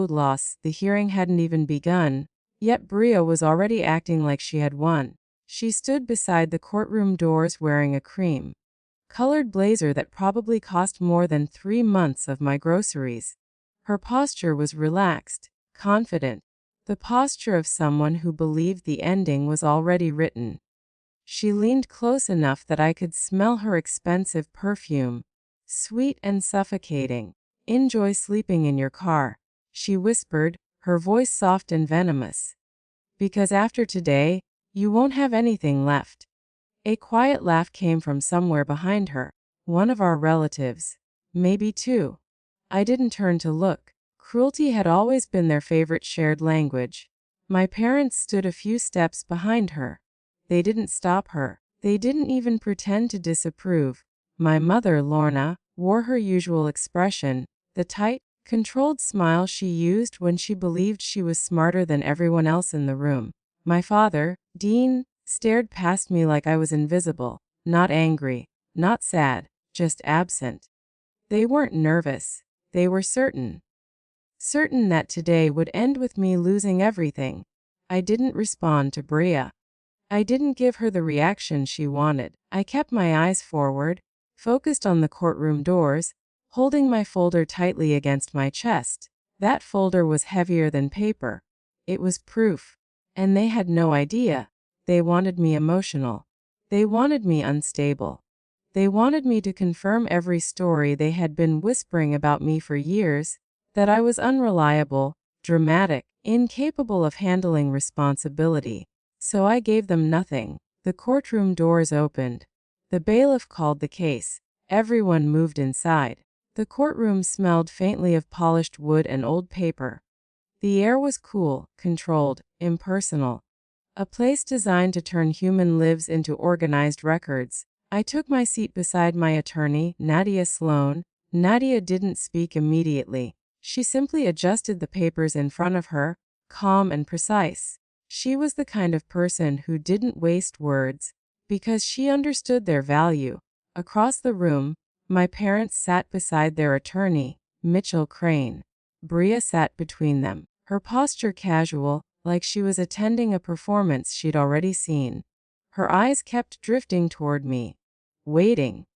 loss. The hearing hadn't even begun, yet Bria was already acting like she had won. She stood beside the courtroom doors wearing a cream-colored blazer that probably cost more than 3 months of my groceries. Her posture was relaxed, confident, the posture of someone who believed the ending was already written. She leaned close enough that I could smell her expensive perfume, sweet and suffocating. "Enjoy sleeping in your car," she whispered, her voice soft and venomous. "Because after today, you won't have anything left." A quiet laugh came from somewhere behind her. One of our relatives. Maybe two. I didn't turn to look. Cruelty had always been their favorite shared language. My parents stood a few steps behind her. They didn't stop her. They didn't even pretend to disapprove. My mother, Lorna, wore her usual expression, the tight, controlled smile she used when she believed she was smarter than everyone else in the room. My father, Dean, stared past me like I was invisible, not angry, not sad, just absent. They weren't nervous. They were certain. Certain that today would end with me losing everything. I didn't respond to Bria. I didn't give her the reaction she wanted. I kept my eyes forward, focused on the courtroom doors, holding my folder tightly against my chest. That folder was heavier than paper. It was proof. And they had no idea. They wanted me emotional. They wanted me unstable. They wanted me to confirm every story they had been whispering about me for years, that I was unreliable, dramatic, incapable of handling responsibility. So I gave them nothing. The courtroom doors opened. The bailiff called the case. Everyone moved inside. The courtroom smelled faintly of polished wood and old paper. The air was cool, controlled, impersonal. A place designed to turn human lives into organized records. I took my seat beside my attorney, Nadia Sloan. Nadia didn't speak immediately. She simply adjusted the papers in front of her, calm and precise. She was the kind of person who didn't waste words, because she understood their value. Across the room, my parents sat beside their attorney, Mitchell Crane. Bria sat between them, her posture casual, like she was attending a performance she'd already seen. Her eyes kept drifting toward me, waiting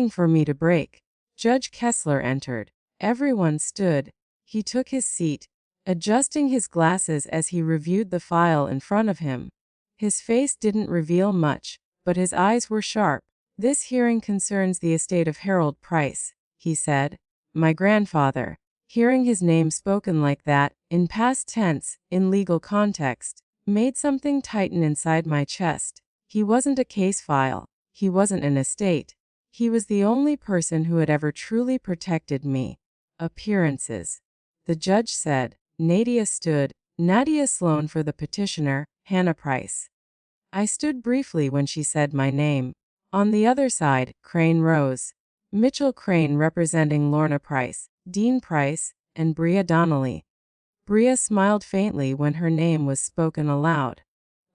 for me to break. Judge Kessler entered. Everyone stood. He took his seat, adjusting his glasses as he reviewed the file in front of him. His face didn't reveal much, but his eyes were sharp. "This hearing concerns the estate of Harold Price," he said. My grandfather. Hearing his name spoken like that, in past tense, in legal context, made something tighten inside my chest. He wasn't a case file. He wasn't an estate. He was the only person who had ever truly protected me. Appearances. The judge said. Nadia stood. Nadia Sloan for the petitioner, Hannah Price. I stood briefly when she said my name. On the other side, Crane rose. Mitchell Crane representing Lorna Price, Dean Price, and Bria Donnelly. Bria smiled faintly when her name was spoken aloud.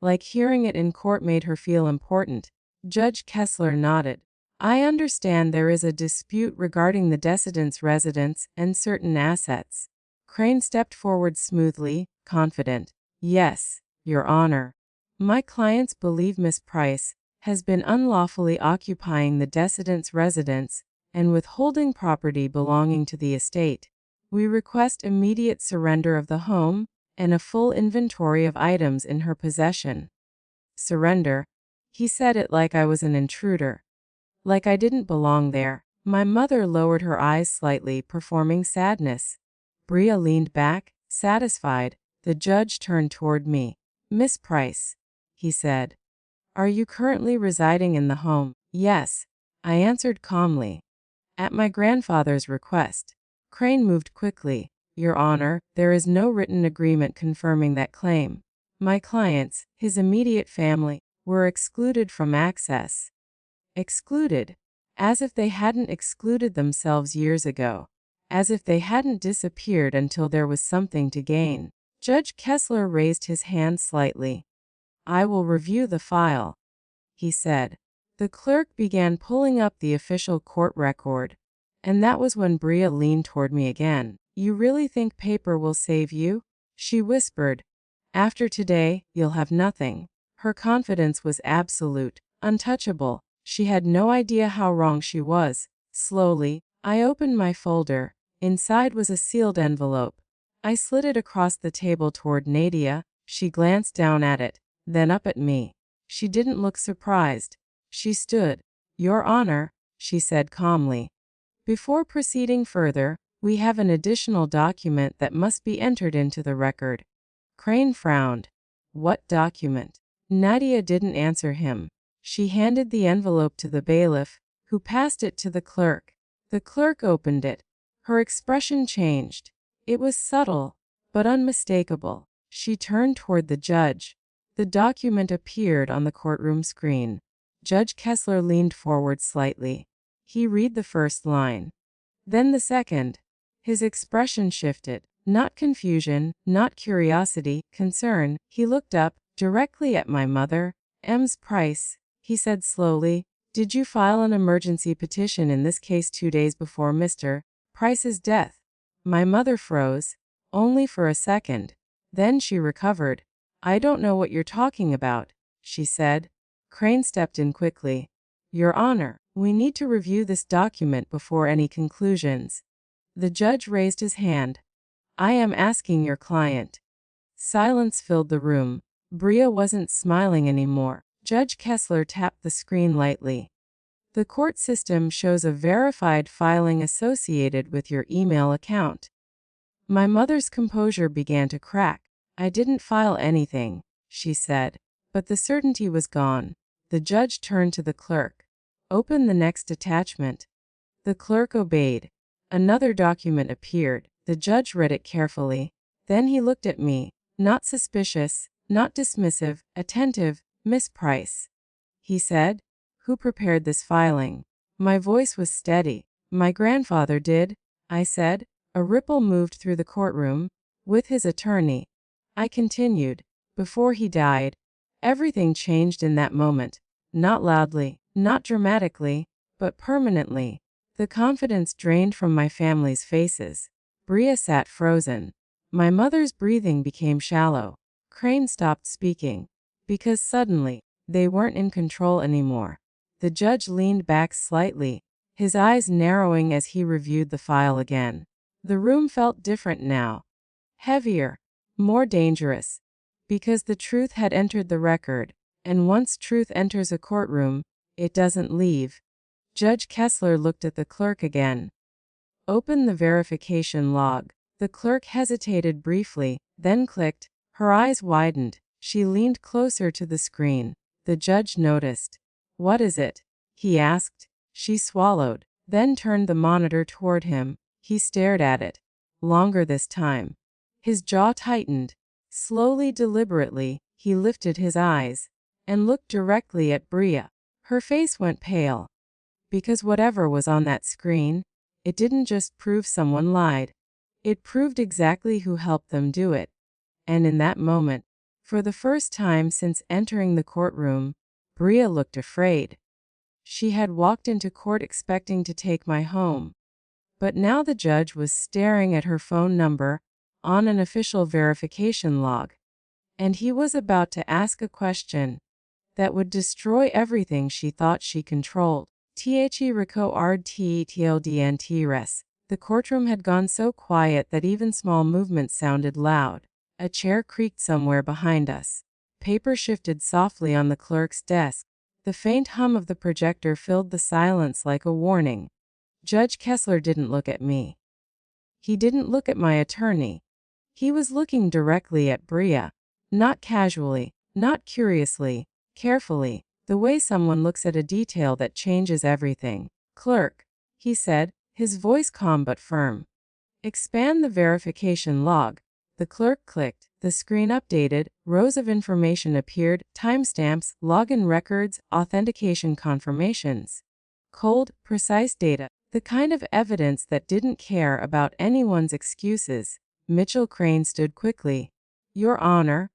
Like hearing it in court made her feel important. Judge Kessler nodded. "I understand there is a dispute regarding the decedent's residence and certain assets." Crane stepped forward smoothly, confident. "Yes, Your Honor. My clients believe Miss Price has been unlawfully occupying the decedent's residence and withholding property belonging to the estate. We request immediate surrender of the home and a full inventory of items in her possession." Surrender? He said it like I was an intruder. Like I didn't belong there. My mother lowered her eyes slightly, performing sadness. Bria leaned back, satisfied. The judge turned toward me. "Miss Price," he said, "are you currently residing in the home?" "Yes," I answered calmly. "At my grandfather's request." Crane moved quickly. "Your Honor, there is no written agreement confirming that claim. My clients, his immediate family, were excluded from access." Excluded? As if they hadn't excluded themselves years ago. As if they hadn't disappeared until there was something to gain. Judge Kessler raised his hand slightly. "I will review the file," he said. The clerk began pulling up the official court record. And that was when Bria leaned toward me again. You really think paper will save you? She whispered. After today, you'll have nothing. Her confidence was absolute, untouchable. She had no idea how wrong she was. Slowly, I opened my folder. Inside was a sealed envelope. I slid it across the table toward Nadia. She glanced down at it, then up at me. She didn't look surprised. She stood. Your Honor, she said calmly. Before proceeding further, we have an additional document that must be entered into the record. Crane frowned. What document? Nadia didn't answer him. She handed the envelope to the bailiff, who passed it to the clerk. The clerk opened it. Her expression changed. It was subtle, but unmistakable. She turned toward the judge. The document appeared on the courtroom screen. Judge Kessler leaned forward slightly. He read the first line. Then the second. His expression shifted. Not confusion, not curiosity, concern. He looked up, directly at my mother. Ms. Price, he said slowly. Did you file an emergency petition in this case 2 days before Mr. Price's death? My mother froze. Only for a second. Then she recovered. I don't know what you're talking about, she said. Crane stepped in quickly. Your Honor, we need to review this document before any conclusions. The judge raised his hand. I am asking your client. Silence filled the room. Bria wasn't smiling anymore. Judge Kessler tapped the screen lightly. The court system shows a verified filing associated with your email account. My mother's composure began to crack. I didn't file anything, she said, but the certainty was gone. The judge turned to the clerk. Open the next attachment. The clerk obeyed. Another document appeared. The judge read it carefully. Then he looked at me. Not suspicious, not dismissive, attentive. Miss Price, he said. Who prepared this filing? My voice was steady. My grandfather did, I said. A ripple moved through the courtroom. With his attorney. I continued. Before he died. Everything changed in that moment. Not loudly, not dramatically, but permanently. The confidence drained from my family's faces. Bria sat frozen. My mother's breathing became shallow. Crane stopped speaking. Because suddenly, they weren't in control anymore. The judge leaned back slightly, his eyes narrowing as he reviewed the file again. The room felt different now. Heavier. More dangerous. Because the truth had entered the record, and once truth enters a courtroom, it doesn't leave. Judge Kessler looked at the clerk again. Open the verification log. The clerk hesitated briefly, then clicked. Her eyes widened. She leaned closer to the screen. The judge noticed. What is it? He asked. She swallowed, then turned the monitor toward him. He stared at it. Longer this time. His jaw tightened. Slowly, deliberately, he lifted his eyes and looked directly at Bria. Her face went pale. Because whatever was on that screen, it didn't just prove someone lied. It proved exactly who helped them do it. And in that moment, for the first time since entering the courtroom, Bria looked afraid. She had walked into court expecting to take my home. But now the judge was staring at her phone number on an official verification log. And he was about to ask a question that would destroy everything she thought she controlled. The courtroom had gone so quiet that even small movements sounded loud. A chair creaked somewhere behind us. Paper shifted softly on the clerk's desk. The faint hum of the projector filled the silence like a warning. Judge Kessler didn't look at me. He didn't look at my attorney. He was looking directly at Bria. Not casually, not curiously, carefully, the way someone looks at a detail that changes everything. Clerk, he said, his voice calm but firm. Expand the verification log. The clerk clicked. The screen updated. Rows of information appeared. Timestamps, login records, authentication confirmations. Cold, precise data. The kind of evidence that didn't care about anyone's excuses. Mitchell Crane stood quickly. Your Honor,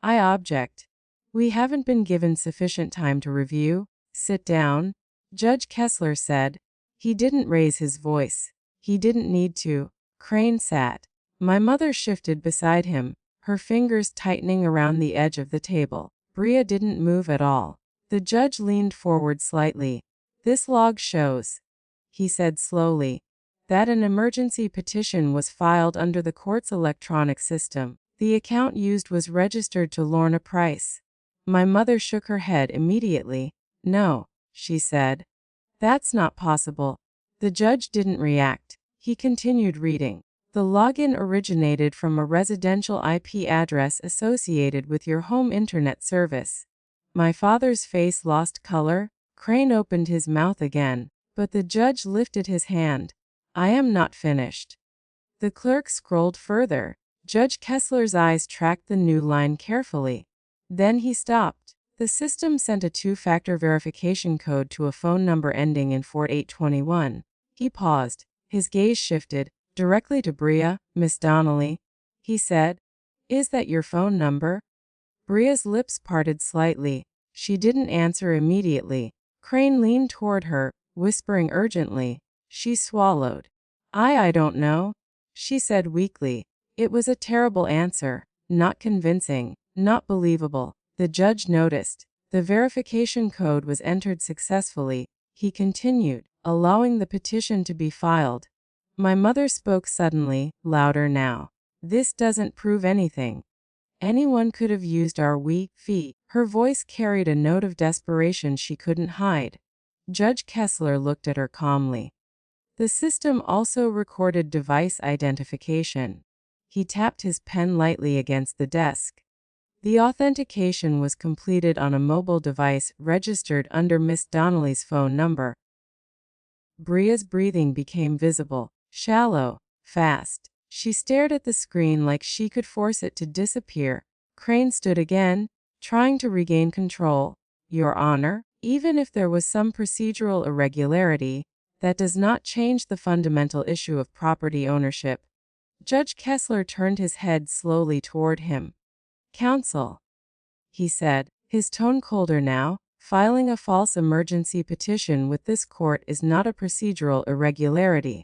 I object. We haven't been given sufficient time to review. Sit down, Judge Kessler said. He didn't raise his voice. He didn't need to. Crane sat. My mother shifted beside him, her fingers tightening around the edge of the table. Bria didn't move at all. The judge leaned forward slightly. This log shows, he said slowly, that an emergency petition was filed under the court's electronic system. The account used was registered to Lorna Price. My mother shook her head immediately. No, she said. That's not possible. The judge didn't react. He continued reading. The login originated from a residential IP address associated with your home internet service. My father's face lost color. Crane opened his mouth again, but the judge lifted his hand. I am not finished. The clerk scrolled further. Judge Kessler's eyes tracked the new line carefully. Then he stopped. The system sent a two-factor verification code to a phone number ending in 4821. He paused. His gaze shifted directly to Bria. Miss Donnelly, he said. Is that your phone number? Bria's lips parted slightly. She didn't answer immediately. Crane leaned toward her, whispering urgently. She swallowed. I don't know, she said weakly. It was a terrible answer. Not convincing. Not believable. The judge noticed. The verification code was entered successfully. He continued, allowing the petition to be filed. My mother spoke suddenly, louder now. This doesn't prove anything. Anyone could have used our fee. Her voice carried a note of desperation she couldn't hide. Judge Kessler looked at her calmly. The system also recorded device identification. He tapped his pen lightly against the desk. The authentication was completed on a mobile device registered under Miss Donnelly's phone number. Bria's breathing became visible, shallow, fast. She stared at the screen like she could force it to disappear. Crane stood again, trying to regain control. Your Honor, even if there was some procedural irregularity, that does not change the fundamental issue of property ownership. Judge Kessler turned his head slowly toward him. Counsel, he said, his tone colder now. Filing a false emergency petition with this court is not a procedural irregularity.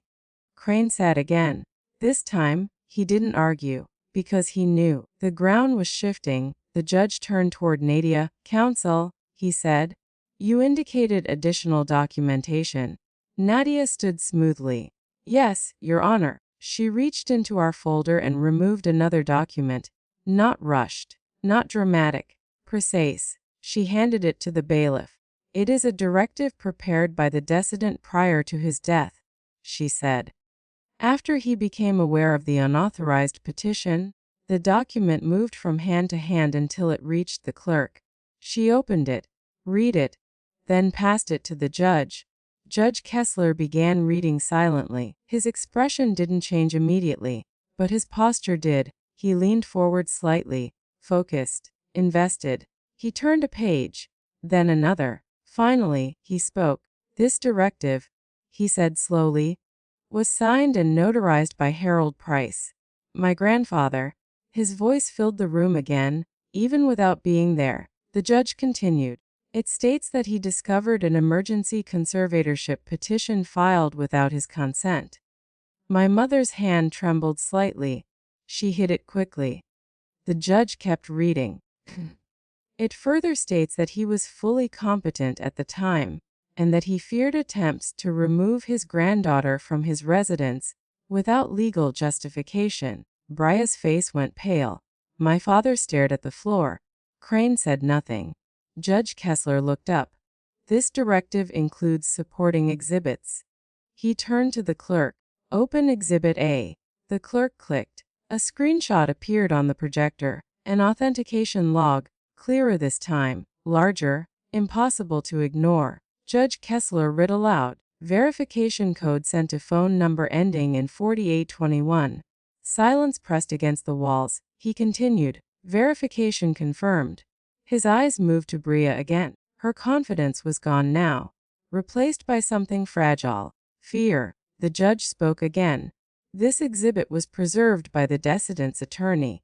Crane sat again. This time, he didn't argue, because he knew. The ground was shifting. The judge turned toward Nadia. Counsel, he said, you indicated additional documentation. Nadia stood smoothly. Yes, Your Honor. She reached into our folder and removed another document. Not rushed, not dramatic, precise. She handed it to the bailiff. It is a directive prepared by the decedent prior to his death, she said. After he became aware of the unauthorized petition, the document moved from hand to hand until it reached the clerk. She opened it, read it, then passed it to the judge. Judge Kessler began reading silently. His expression didn't change immediately, but his posture did. He leaned forward slightly, focused, invested. He turned a page, then another. Finally, he spoke. This directive, he said slowly, was signed and notarized by Harold Price, my grandfather. His voice filled the room again, even without being there. The judge continued. It states that he discovered an emergency conservatorship petition filed without his consent. My mother's hand trembled slightly. She hid it quickly. The judge kept reading. It further states that he was fully competent at the time, and that he feared attempts to remove his granddaughter from his residence without legal justification. Bria's face went pale. My father stared at the floor. Crane said nothing. Judge Kessler looked up. This directive includes supporting exhibits. He turned to the clerk. Open Exhibit A. The clerk clicked. A screenshot appeared on the projector. An authentication log, clearer this time, larger, impossible to ignore. Judge Kessler read aloud. Verification code sent to phone number ending in 4821. Silence pressed against the walls. He continued. Verification confirmed. His eyes moved to Bria again. Her confidence was gone now, replaced by something fragile. Fear. The judge spoke again. This exhibit was preserved by the decedent's attorney.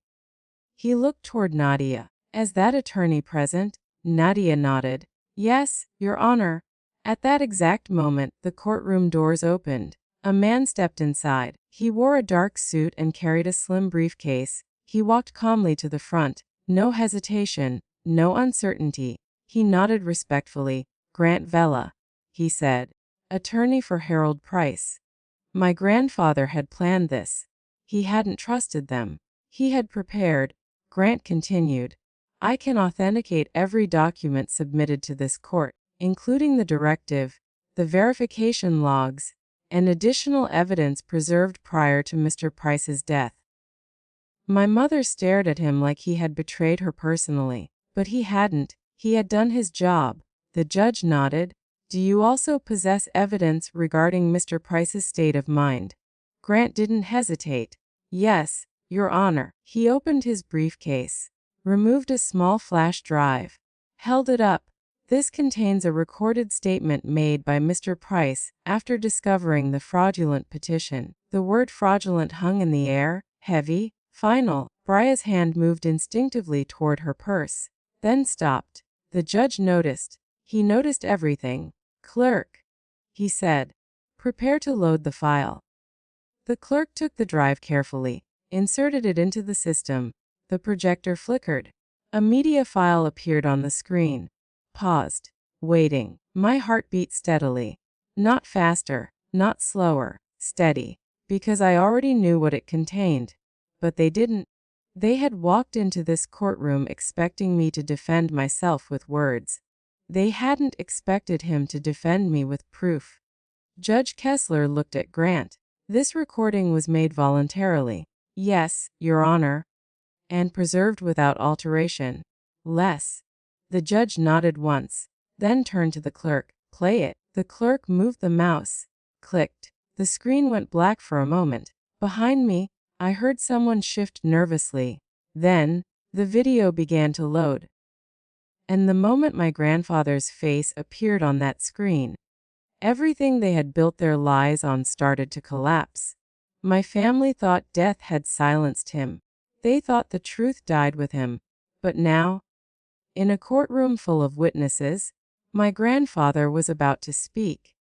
He looked toward Nadia. As that attorney present? Nadia nodded. Yes, Your Honor. At that exact moment, the courtroom doors opened. A man stepped inside. He wore a dark suit and carried a slim briefcase. He walked calmly to the front. No hesitation, no uncertainty. He nodded respectfully. "Grant Vela," he said. "Attorney for Harold Price." My grandfather had planned this. He hadn't trusted them. He had prepared. Grant continued. "I can authenticate every document submitted to this court, including the directive, the verification logs, and additional evidence preserved prior to Mr. Price's death." My mother stared at him like he had betrayed her personally, but he hadn't. He had done his job. The judge nodded. "Do you also possess evidence regarding Mr. Price's state of mind?" Grant didn't hesitate. "Yes, Your Honor." He opened his briefcase, removed a small flash drive, held it up. "This contains a recorded statement made by Mr. Price after discovering the fraudulent petition." The word fraudulent hung in the air, heavy, final. Bria's hand moved instinctively toward her purse, then stopped. The judge noticed. He noticed everything. "Clerk," he said, "prepare to load the file." The clerk took the drive carefully, inserted it into the system. The projector flickered. A media file appeared on the screen. Paused. Waiting. My heart beat steadily. Not faster, not slower, steady. Because I already knew what it contained. But they didn't. They had walked into this courtroom expecting me to defend myself with words. They hadn't expected him to defend me with proof. Judge Kessler looked at Grant. "This recording was made voluntarily." "Yes, Your Honor." "And preserved without alteration." "Less." The judge nodded once, then turned to the clerk. "Play it." The clerk moved the mouse. Clicked. The screen went black for a moment. Behind me, I heard someone shift nervously. Then, the video began to load. And the moment my grandfather's face appeared on that screen, everything they had built their lies on started to collapse. My family thought death had silenced him. They thought the truth died with him. But now, in a courtroom full of witnesses, my grandfather was about to speak.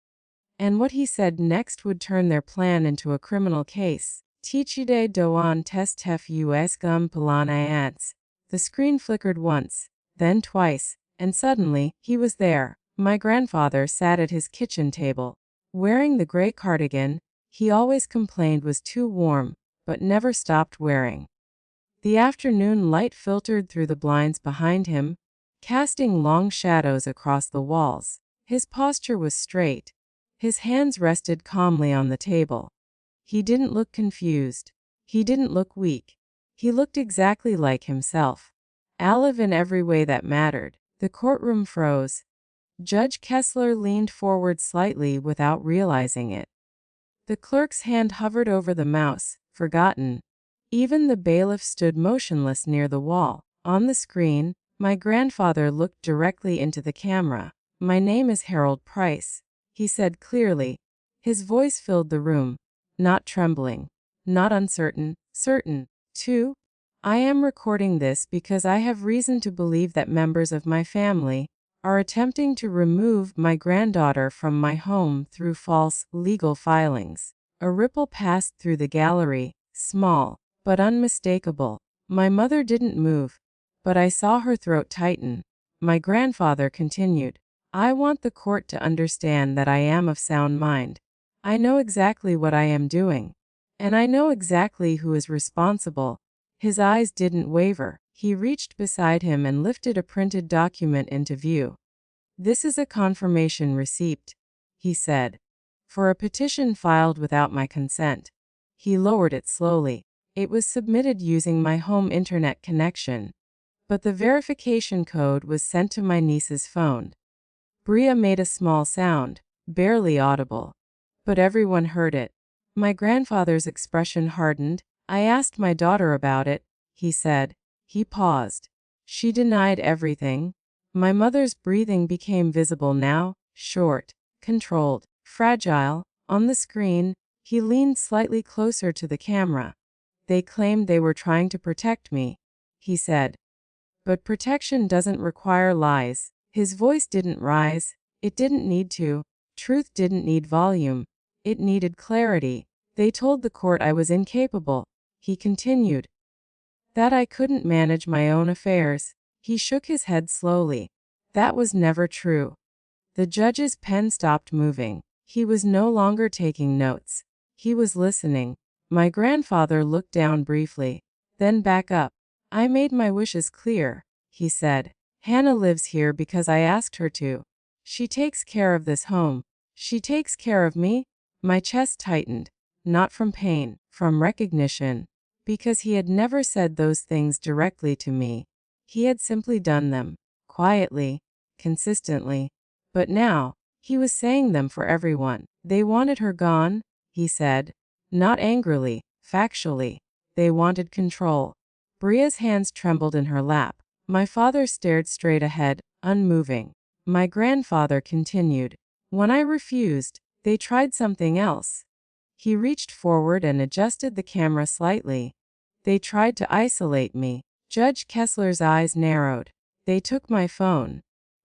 And what he said next would turn their plan into a criminal case. "Tichide doan testef us gum pelanaants." The screen flickered once, then twice, and suddenly, he was there. My grandfather sat at his kitchen table, wearing the gray cardigan he always complained was too warm, but never stopped wearing. The afternoon light filtered through the blinds behind him, casting long shadows across the walls. His posture was straight. His hands rested calmly on the table. He didn't look confused. He didn't look weak. He looked exactly like himself. Alive in every way that mattered. The courtroom froze. Judge Kessler leaned forward slightly without realizing it. The clerk's hand hovered over the mouse, forgotten. Even the bailiff stood motionless near the wall. On the screen, my grandfather looked directly into the camera. "My name is Harold Price," he said clearly. His voice filled the room. Not trembling, not uncertain, certain. 2. I am recording this because I have reason to believe that members of my family are attempting to remove my granddaughter from my home through false, legal filings. A ripple passed through the gallery, small, but unmistakable. My mother didn't move, but I saw her throat tighten. My grandfather continued. "I want the court to understand that I am of sound mind. I know exactly what I am doing. And I know exactly who is responsible." His eyes didn't waver. He reached beside him and lifted a printed document into view. "This is a confirmation receipt," he said, "for a petition filed without my consent." He lowered it slowly. "It was submitted using my home internet connection, but the verification code was sent to my niece's phone." Bria made a small sound, barely audible, but everyone heard it. My grandfather's expression hardened. "I asked my daughter about it," he said. He paused. "She denied everything." My mother's breathing became visible now, short, controlled, fragile. On the screen, he leaned slightly closer to the camera. "They claimed they were trying to protect me," he said. "But protection doesn't require lies." His voice didn't rise, It didn't need to. Truth didn't need volume. It needed clarity. They told the court I was incapable, he continued, that I couldn't manage my own affairs. He shook his head slowly. That was never true. The judge's pen stopped moving. He was no longer taking notes. He was listening. My grandfather looked down briefly, then back up. I made my wishes clear, he said. Hannah lives here because I asked her to. She takes care of this home. She takes care of me. My chest tightened, not from pain, from recognition, because he had never said those things directly to me. He had simply done them, quietly, consistently. But now, he was saying them for everyone. They wanted her gone, he said. Not angrily, factually. They wanted control. Bria's hands trembled in her lap. My father stared straight ahead, unmoving. My grandfather continued. When I refused, they tried something else. He reached forward and adjusted the camera slightly. They tried to isolate me. Judge Kessler's eyes narrowed. They took my phone.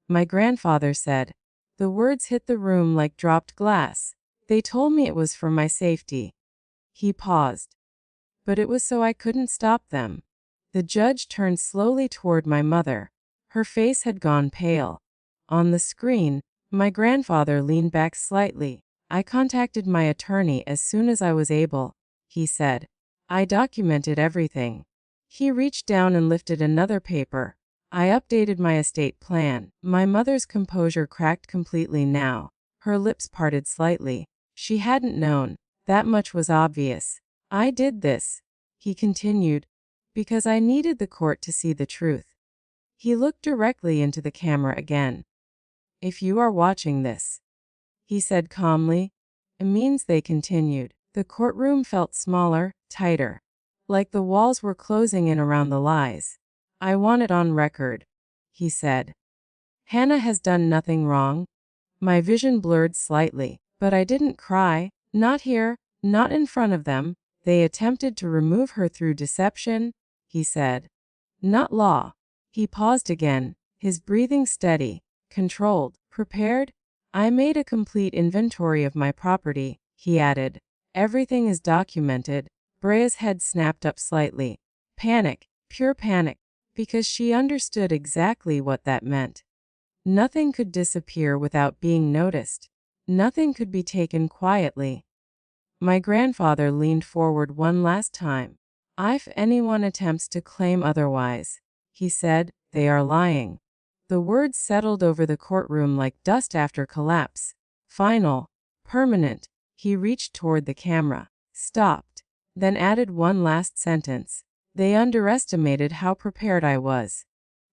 My grandfather said. The words hit the room like dropped glass. They told me it was for my safety. He paused. But it was so I couldn't stop them. The judge turned slowly toward my mother. Her face had gone pale. On the screen, my grandfather leaned back slightly. I contacted my attorney as soon as I was able, he said. I documented everything. He reached down and lifted another paper. I updated my estate plan. My mother's composure cracked completely now. Her lips parted slightly. She hadn't known. That much was obvious. I did this, he continued, because I needed the court to see the truth. He looked directly into the camera again. If you are watching this, he said calmly, it means they continued. The courtroom felt smaller, tighter, like the walls were closing in around the lies. I want it on record, he said. Hannah has done nothing wrong. My vision blurred slightly, but I didn't cry, not here, not in front of them. They attempted to remove her through deception, he said. Not law. He paused again, his breathing steady, controlled, prepared. I made a complete inventory of my property, he added. Everything is documented. Bria's head snapped up slightly. Panic, pure panic, because she understood exactly what that meant. Nothing could disappear without being noticed. Nothing could be taken quietly. My grandfather leaned forward one last time. If anyone attempts to claim otherwise, he said, they are lying. The words settled over the courtroom like dust after collapse. Final, permanent. He reached toward the camera, stopped, then added one last sentence. They underestimated how prepared I was.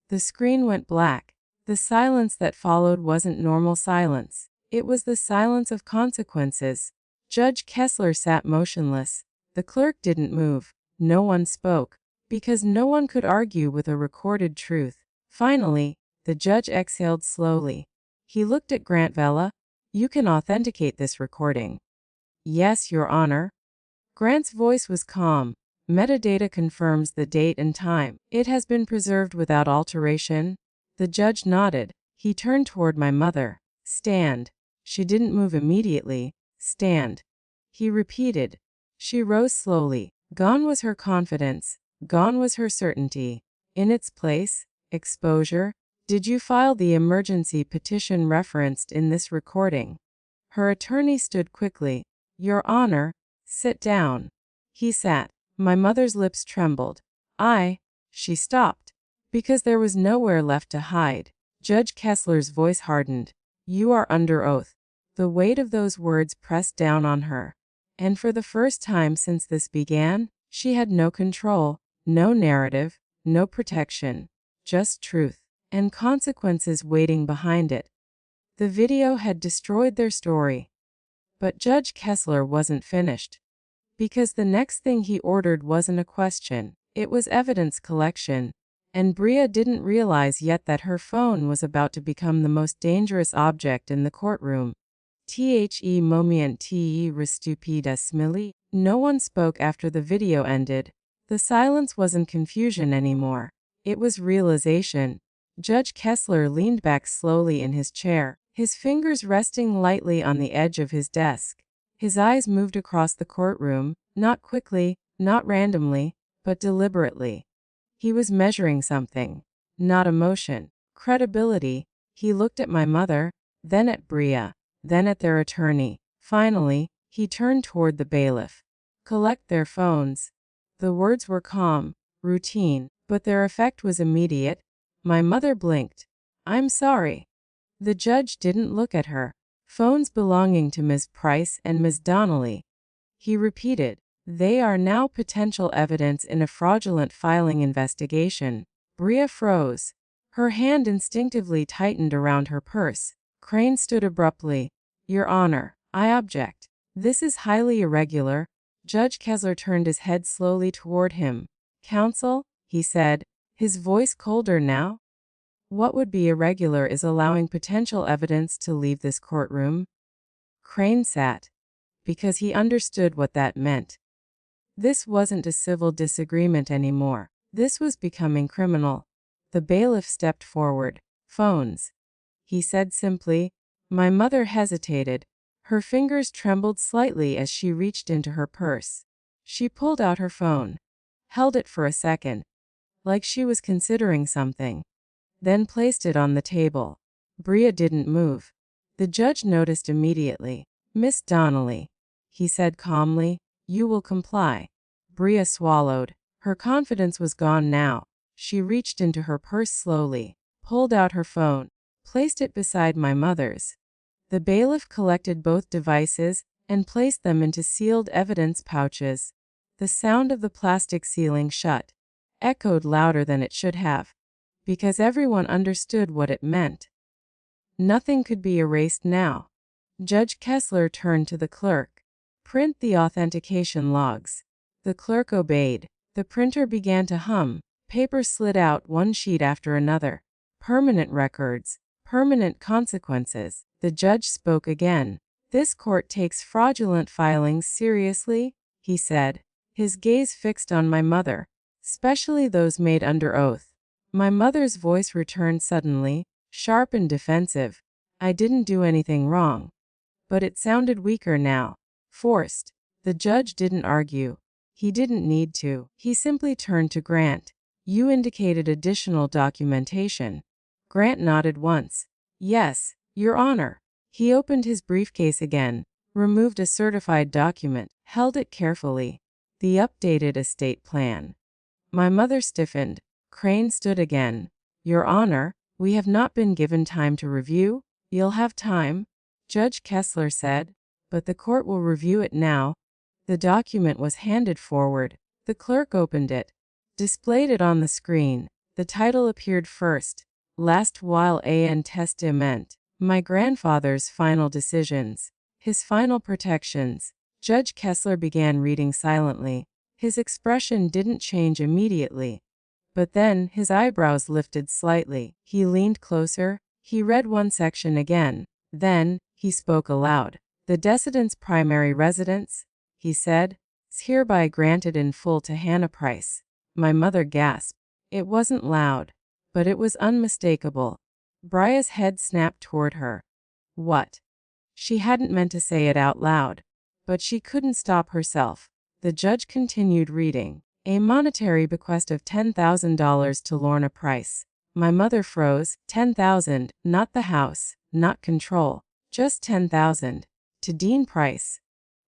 The screen went black. The silence that followed wasn't normal silence. It was the silence of consequences. Judge Kessler sat motionless. The clerk didn't move. No one spoke, because no one could argue with a recorded truth. Finally, the judge exhaled slowly. He looked at Grant Vela. You can authenticate this recording. Yes, Your Honor. Grant's voice was calm. Metadata confirms the date and time. It has been preserved without alteration. The judge nodded. He turned toward my mother. Stand. She didn't move immediately. Stand. He repeated. She rose slowly. Gone was her confidence. Gone was her certainty. In its place, exposure. Did you file the emergency petition referenced in this recording? Her attorney stood quickly. Your Honor, sit down. He sat. My mother's lips trembled. She stopped, because there was nowhere left to hide. Judge Kessler's voice hardened. You are under oath. The weight of those words pressed down on her. And for the first time since this began, she had no control, no narrative, no protection, just truth, and consequences waiting behind it. The video had destroyed their story. But Judge Kessler wasn't finished. Because the next thing he ordered wasn't a question, it was evidence collection. And Bria didn't realize yet that her phone was about to become the most dangerous object in the courtroom. The moment stupidus mili. No one spoke after the video ended. The silence wasn't confusion anymore. It was realization. Judge Kessler leaned back slowly in his chair. his fingers resting lightly on the edge of his desk. His eyes moved across the courtroom, not quickly, not randomly, but deliberately. He was measuring something, not emotion, credibility. He looked at my mother, then at Bria, then at their attorney. Finally, he turned toward the bailiff. Collect their phones. The words were calm, routine, but their effect was immediate. My mother blinked. I'm sorry. The judge didn't look at her. Phones belonging to Ms. Price and Ms. Donnelly. He repeated, they are now potential evidence in a fraudulent filing investigation. Bria froze. Her hand instinctively tightened around her purse. Crane stood abruptly. Your Honor, I object. This is highly irregular. Judge Kessler turned his head slowly toward him. Counsel, he said, his voice colder now. What would be irregular is allowing potential evidence to leave this courtroom. Crane sat, because he understood what that meant. This wasn't a civil disagreement anymore. This was becoming criminal. The bailiff stepped forward. Phones, he said simply. My mother hesitated. Her fingers trembled slightly as she reached into her purse. She pulled out her phone, held it for a second, like she was considering something, then placed it on the table. Bria didn't move. The judge noticed immediately. Miss Donnelly, he said calmly, you will comply. Bria swallowed. Her confidence was gone now. She reached into her purse slowly, pulled out her phone, placed it beside my mother's. The bailiff collected both devices and placed them into sealed evidence pouches. The sound of the plastic sealing shut echoed louder than it should have, because everyone understood what it meant. Nothing could be erased now. Judge Kessler turned to the clerk. Print the authentication logs. The clerk obeyed. The printer began to hum. Paper slid out one sheet after another. Permanent records. Permanent consequences. The judge spoke again. This court takes fraudulent filings seriously, he said, his gaze fixed on my mother, especially those made under oath. My mother's voice returned suddenly, sharp and defensive. I didn't do anything wrong. But it sounded weaker now. Forced. The judge didn't argue. He didn't need to. He simply turned to Grant. You indicated additional documentation. Grant nodded once. Yes, Your Honor. He opened his briefcase again, removed a certified document, held it carefully. The updated estate plan. My mother stiffened. Crane stood again. Your Honor, we have not been given time to review. You'll have time, Judge Kessler said, but the court will review it now. The document was handed forward. The clerk opened it, displayed it on the screen. The title appeared first. Last Will and Testament. My grandfather's final decisions. His final protections. Judge Kessler began reading silently. His expression didn't change immediately. But then his eyebrows lifted slightly. He leaned closer. He read one section again. Then he spoke aloud. The decedent's primary residence, he said, is hereby granted in full to Hannah Price. My mother gasped. It wasn't loud, but it was unmistakable. Bria's head snapped toward her. What? She hadn't meant to say it out loud, but she couldn't stop herself. The judge continued reading. A monetary bequest of $10,000 to Lorna Price. My mother froze. 10,000, not the house, not control, just 10,000. To Dean Price.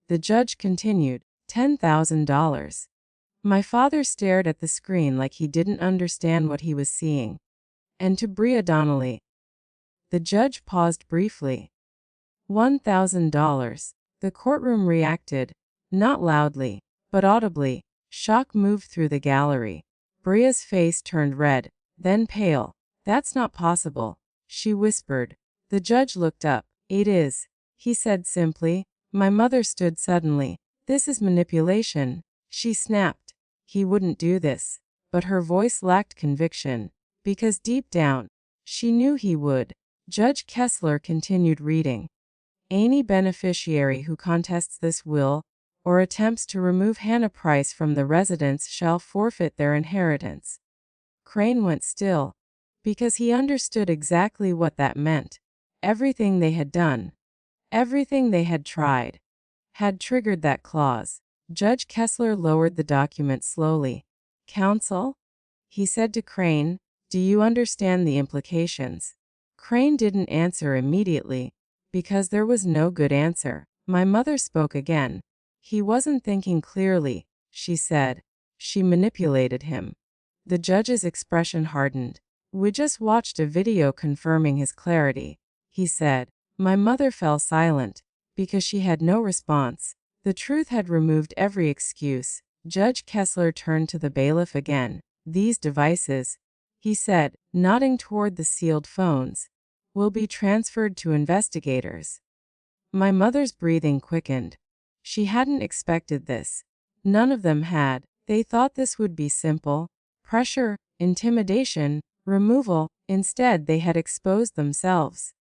The judge continued. $10,000. My father stared at the screen like he didn't understand what he was seeing. And to Bria Donnelly. The judge paused briefly. $1,000. The courtroom reacted, not loudly, but audibly. Shock moved through the gallery. Bria's face turned red, then pale. That's not possible, she whispered. The judge looked up. It is, he said simply. My mother stood suddenly. This is manipulation, she snapped. He wouldn't do this. But her voice lacked conviction, because deep down, she knew he would. Judge Kessler continued reading. Any beneficiary who contests this will, or attempts to remove Hannah Price from the residence shall forfeit their inheritance. Crane went still, because he understood exactly what that meant. Everything they had done, everything they had tried, had triggered that clause. Judge Kessler lowered the document slowly. "Counsel?" he said to Crane, "do you understand the implications?" Crane didn't answer immediately, because there was no good answer. My mother spoke again. "He wasn't thinking clearly," she said. "She manipulated him." The judge's expression hardened. "We just watched a video confirming his clarity," he said. My mother fell silent, because she had no response. The truth had removed every excuse. Judge Kessler turned to the bailiff again. "These devices," he said, nodding toward the sealed phones, "will be transferred to investigators." My mother's breathing quickened. She hadn't expected this. None of them had. They thought this would be simple. Pressure, intimidation, removal. Instead, they had exposed themselves.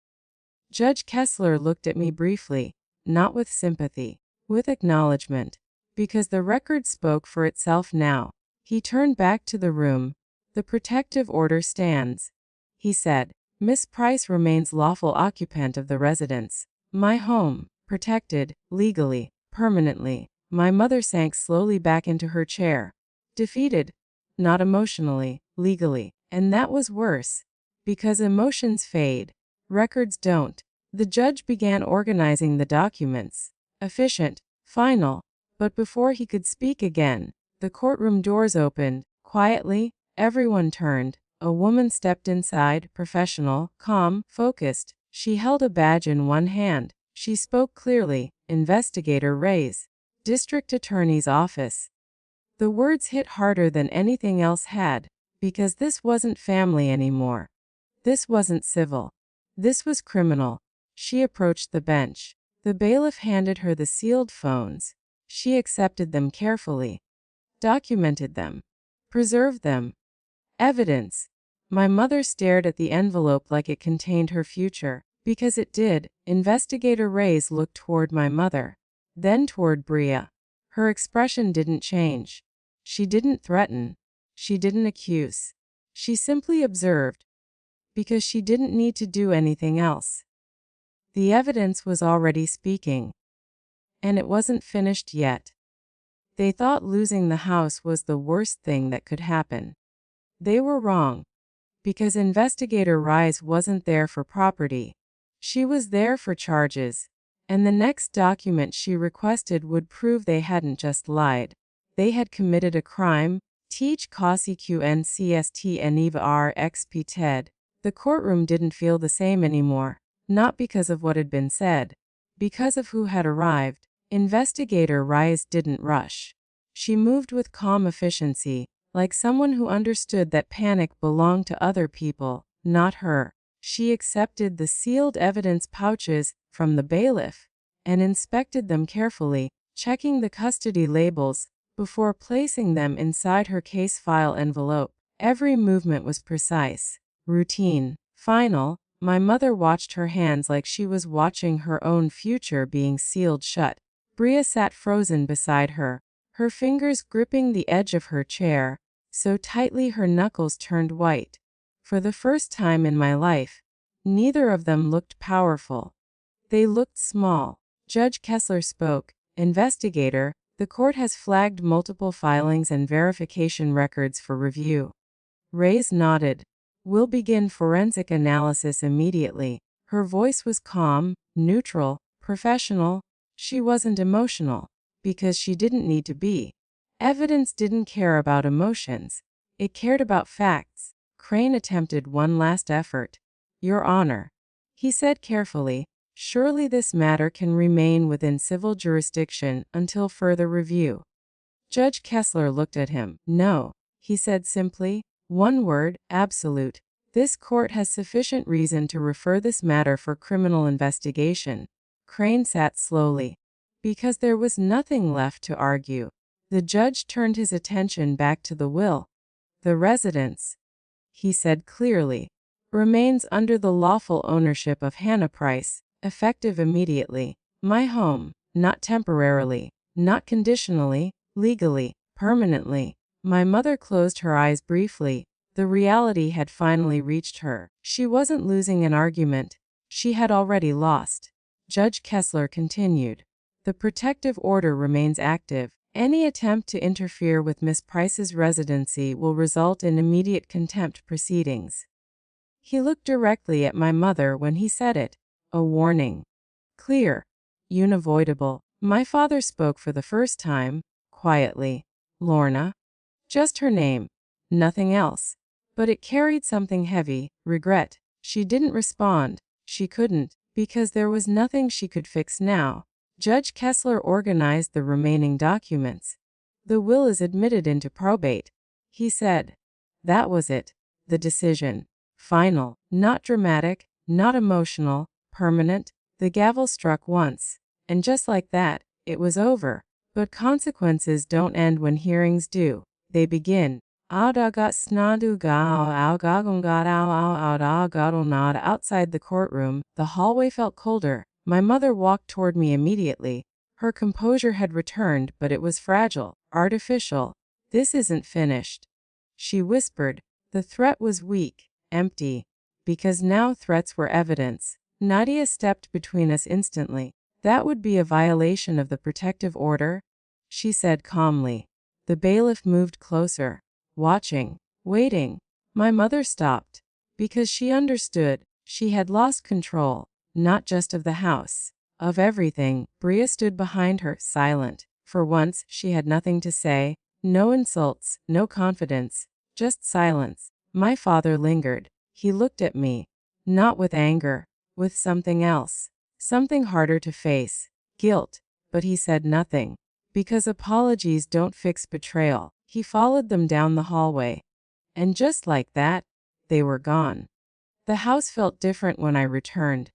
Judge Kessler looked at me briefly, not with sympathy, with acknowledgement, because the record spoke for itself now. He turned back to the room. "The protective order stands," he said. "Miss Price remains lawful occupant of the residence. My home, protected, legally, permanently." My mother sank slowly back into her chair. Defeated, not emotionally, legally. And that was worse, because emotions fade. Records don't. The judge began organizing the documents. Efficient, final. But before he could speak again, the courtroom doors opened. Quietly, everyone turned. A woman stepped inside, professional, calm, focused. She held a badge in one hand. She spoke clearly. "Investigator Reyes, District Attorney's Office." The words hit harder than anything else had, because this wasn't family anymore. This wasn't civil. This was criminal. She approached the bench. The bailiff handed her the sealed phones. She accepted them carefully, documented them, preserved them. Evidence. My mother stared at the envelope like it contained her future, because it did. Investigator Reyes looked toward my mother, then toward Bria. Her expression didn't change. She didn't threaten. She didn't accuse. She simply observed, because she didn't need to do anything else. The evidence was already speaking, and it wasn't finished yet. They thought losing the house was the worst thing that could happen. They were wrong, because Investigator Reyes wasn't there for property. She was there for charges, and the next document she requested would prove they hadn't just lied. They had committed a crime. Teach consequences eniva expited. The courtroom didn't feel the same anymore, not because of what had been said, because of who had arrived. Investigator Reyes didn't rush. She moved with calm efficiency, like someone who understood that panic belonged to other people, not her. She accepted the sealed evidence pouches from the bailiff and inspected them carefully, checking the custody labels before placing them inside her case file envelope. Every movement was precise, routine, final. My mother watched her hands like she was watching her own future being sealed shut. Bria sat frozen beside her, her fingers gripping the edge of her chair, so tightly her knuckles turned white. For the first time in my life, neither of them looked powerful. They looked small. Judge Kessler spoke. "Investigator, the court has flagged multiple filings and verification records for review." Reyes nodded. "We'll begin forensic analysis immediately." Her voice was calm, neutral, professional. She wasn't emotional, because she didn't need to be. Evidence didn't care about emotions. It cared about facts. Crane attempted one last effort. "Your Honor," he said carefully, "surely this matter can remain within civil jurisdiction until further review." Judge Kessler looked at him. "No," he said simply. "One word, absolute. This court has sufficient reason to refer this matter for criminal investigation." Crane sat slowly, because there was nothing left to argue. The judge turned his attention back to the will. "The residence," he said clearly, "remains under the lawful ownership of Hannah Price, effective immediately. My home, not temporarily, not conditionally, legally, permanently." My mother closed her eyes briefly. The reality had finally reached her. She wasn't losing an argument. She had already lost. Judge Kessler continued. The protective order remains active. Any attempt to interfere with Miss Price's residency will result in immediate contempt proceedings. He looked directly at my mother when he said it. A warning. Clear. Unavoidable. My father spoke for the first time, quietly. Lorna. Just her name. Nothing else. But it carried something heavy, regret. She didn't respond. She couldn't, because there was nothing she could fix now. Judge Kessler organized the remaining documents. The will is admitted into probate, he said. That was it. The decision. Final. Not dramatic, not emotional, permanent. The gavel struck once. And just like that, it was over. But consequences don't end when hearings do. They begin. Outside the courtroom, the hallway felt colder. My mother walked toward me immediately. Her composure had returned, but it was fragile, artificial. This isn't finished, she whispered. The threat was weak, empty. Because now threats were evidence. Nadia stepped between us instantly. That would be a violation of the protective order, she said calmly. The bailiff moved closer. Watching, waiting. My mother stopped. Because she understood. She had lost control, not just of the house, of everything. Bria stood behind her, silent. For once, she had nothing to say. No insults, no confidence, just silence. My father lingered. He looked at me. Not with anger, with something else. Something harder to face. Guilt. But he said nothing. Because apologies don't fix betrayal. He followed them down the hallway. And just like that, they were gone. The house felt different when I returned.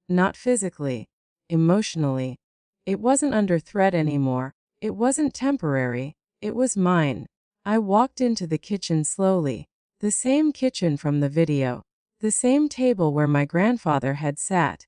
Not physically, emotionally. It wasn't under threat anymore. It wasn't temporary. It was mine. I walked into the kitchen slowly. The same kitchen from the video. The same table where my grandfather had sat.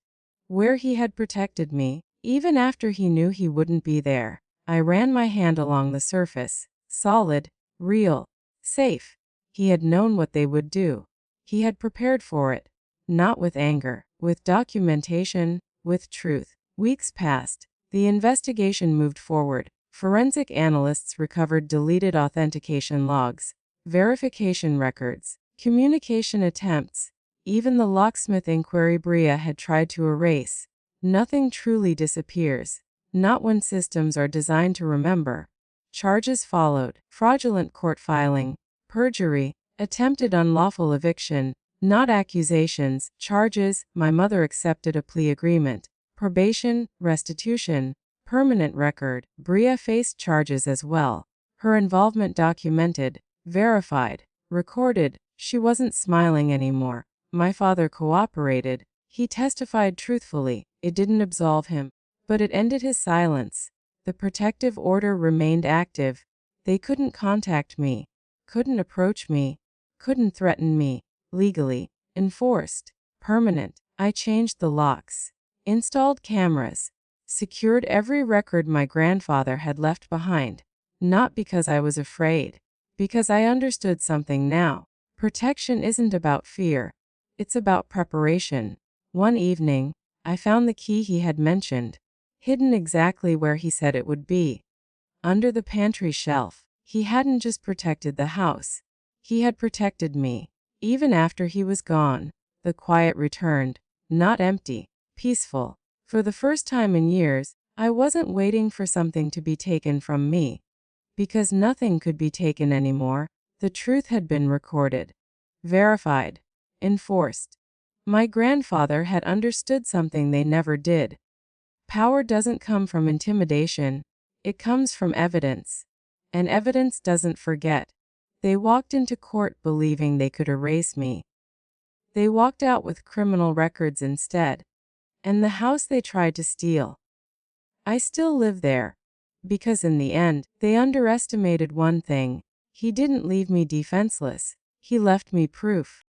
Where he had protected me, even after he knew he wouldn't be there. I ran my hand along the surface. Solid, real, safe. He had known what they would do. He had prepared for it. Not with anger, with documentation, with truth. Weeks passed. The investigation moved forward. Forensic analysts recovered deleted authentication logs, verification records, communication attempts, even the locksmith inquiry Bria had tried to erase. Nothing truly disappears. Not when systems are designed to remember. Charges followed. Fraudulent court filing, perjury, attempted unlawful eviction. Not accusations, charges. My mother accepted a plea agreement. Probation, restitution, permanent record. Bria faced charges as well. Her involvement documented, verified, recorded. She wasn't smiling anymore. My father cooperated. He testified truthfully. It didn't absolve him, but it ended his silence. The protective order remained active. They couldn't contact me, couldn't approach me, couldn't threaten me. Legally, enforced, permanent. I changed the locks, installed cameras, secured every record my grandfather had left behind. Not because I was afraid, because I understood something now. Protection isn't about fear. It's about preparation. One evening, I found the key he had mentioned, hidden exactly where he said it would be. Under the pantry shelf. He hadn't just protected the house. He had protected me. Even after he was gone, the quiet returned, not empty, peaceful. For the first time in years, I wasn't waiting for something to be taken from me. Because nothing could be taken anymore. The truth had been recorded, verified, enforced. My grandfather had understood something they never did. Power doesn't come from intimidation. It comes from evidence. And evidence doesn't forget. They walked into court believing they could erase me. They walked out with criminal records instead. And the house they tried to steal. I still live there. Because in the end, they underestimated one thing. He didn't leave me defenseless. He left me proof.